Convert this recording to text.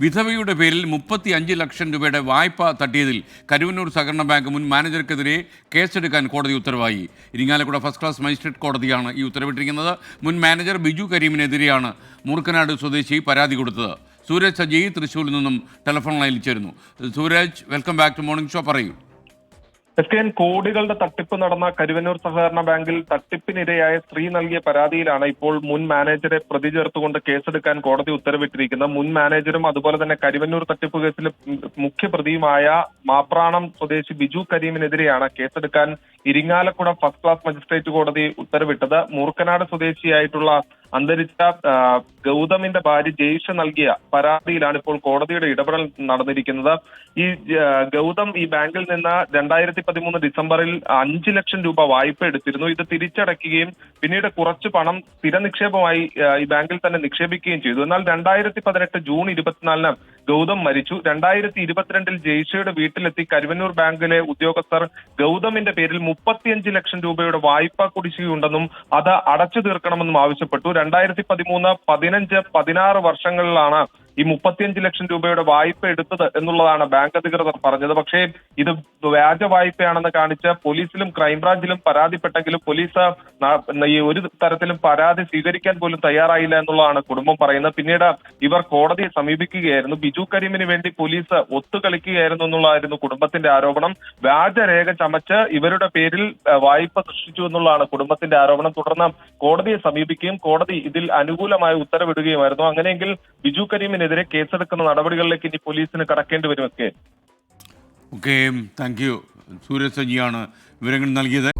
വിധവയുടെ പേരിൽ 35 ലക്ഷം രൂപയുടെ വായ്പ തട്ടിയതിൽ കരുവന്നൂർ സഹകരണ ബാങ്ക് മുൻ മാനേജർക്കെതിരെ കേസെടുക്കാൻ കോടതി ഉത്തരവായി. ഇരിങ്ങാലക്കുട ഫസ്റ്റ് ക്ലാസ് മജിസ്ട്രേറ്റ് കോടതിയാണ് ഈ ഉത്തരവിട്ടിരിക്കുന്നത്. മുൻ മാനേജർ ബിജു കരീമിനെതിരെയാണ് മൂർക്കനാട് സ്വദേശി പരാതി കൊടുത്തത്. സൂരജ് സജി തൃശ്ശൂരിൽ നിന്നും ടെലിഫോൺ ലൈനിൽ ചേരുന്നു. Sooraj, welcome back to morning show. പറയൂ. കോടികളുടെ തട്ടിപ്പ് നടന്ന കരുവന്നൂർ സഹകരണ ബാങ്കിൽ തട്ടിപ്പിനിരയായ സ്ത്രീ നൽകിയ പരാതിയിലാണ് ഇപ്പോൾ മുൻ മാനേജരെ പ്രതി ചേർത്തുകൊണ്ട് കേസെടുക്കാൻ കോടതി ഉത്തരവിട്ടിരിക്കുന്നത്. മുൻ മാനേജരും അതുപോലെ തന്നെ കരുവന്നൂർ തട്ടിപ്പ് കേസിൽ മുഖ്യ പ്രതിയുമായ മാപ്രാണം സ്വദേശി ബിജു കരീമിനെതിരെയാണ് കേസെടുക്കാൻ ഇരിങ്ങാലക്കുട ഫസ്റ്റ് ക്ലാസ് മജിസ്ട്രേറ്റ് കോടതി ഉത്തരവിട്ടത്. മൂർക്കനാട് സ്വദേശിയായിട്ടുള്ള അന്തരിച്ച ഗൗതമിന്റെ ഭാര്യ ജെയ്ഷ നൽകിയ പരാതിയിലാണ് ഇപ്പോൾ കോടതിയുടെ ഇടപെടൽ നടന്നിരിക്കുന്നത്. ഈ ഗൗതം ഈ ബാങ്കിൽ നിന്ന് 2013 ഡിസംബറിൽ 5 ലക്ഷം രൂപ വായ്പ എടുത്തിരുന്നു. ഇത് തിരിച്ചടയ്ക്കുകയും പിന്നീട് കുറച്ച് പണം സ്ഥിര നിക്ഷേപമായി ഈ ബാങ്കിൽ തന്നെ നിക്ഷേപിക്കുകയും ചെയ്തു. എന്നാൽ 2018 ജൂൺ 24 ഗൗതം മരിച്ചു. 2022 ജെയ്ഷയുടെ വീട്ടിലെത്തി കരുവന്നൂർ ബാങ്കിലെ ഉദ്യോഗസ്ഥർ ഗൗതമിന്റെ പേരിൽ 35 ലക്ഷം രൂപയുടെ വായ്പാ കുടിശ്ശികയുണ്ടെന്നും അത് അടച്ചു തീർക്കണമെന്നും ആവശ്യപ്പെട്ടു. 2013, 15, 16 വർഷങ്ങളിലാണ് ഈ 35 ലക്ഷം രൂപയുടെ വായ്പ എടുത്തത് എന്നുള്ളതാണ് ബാങ്ക് അധികൃതർ പറഞ്ഞത്. പക്ഷേ ഇത് വ്യാജ വായ്പയാണെന്ന് കാണിച്ച് പോലീസിലും ക്രൈംബ്രാഞ്ചിലും പരാതിപ്പെട്ടെങ്കിലും പോലീസ് ഈ ഒരു തരത്തിലും പരാതി സ്വീകരിക്കാൻ പോലും തയ്യാറായില്ല എന്നുള്ളതാണ് കുടുംബം പറയുന്നത്. പിന്നീട് ഇവർ കോടതിയെ സമീപിക്കുകയായിരുന്നു. ബിജു കരീമിന് വേണ്ടി പോലീസ് ഒത്തുകളിക്കുകയായിരുന്നു എന്നുള്ളതായിരുന്നു കുടുംബത്തിന്റെ ആരോപണം. വ്യാജരേഖ ചമച്ച് ഇവരുടെ പേരിൽ വായ്പ സൃഷ്ടിച്ചു എന്നുള്ളതാണ് കുടുംബത്തിന്റെ ആരോപണം. തുടർന്ന് കോടതിയെ സമീപിക്കുകയും കോടതി ഇതിൽ അനുകൂലമായ ഉത്തരവിടുകയുമായിരുന്നു. അങ്ങനെയെങ്കിൽ ബിജു കരീമിനെതിരെ കേസെടുക്കുന്ന നടപടികളിലേക്ക് ഇനി പോലീസിന് കടക്കേണ്ടി വരുമൊക്കെ. Okay, thank you. സൂരജ് സജിയാണ് വിവരങ്ങൾ നൽകിയത്.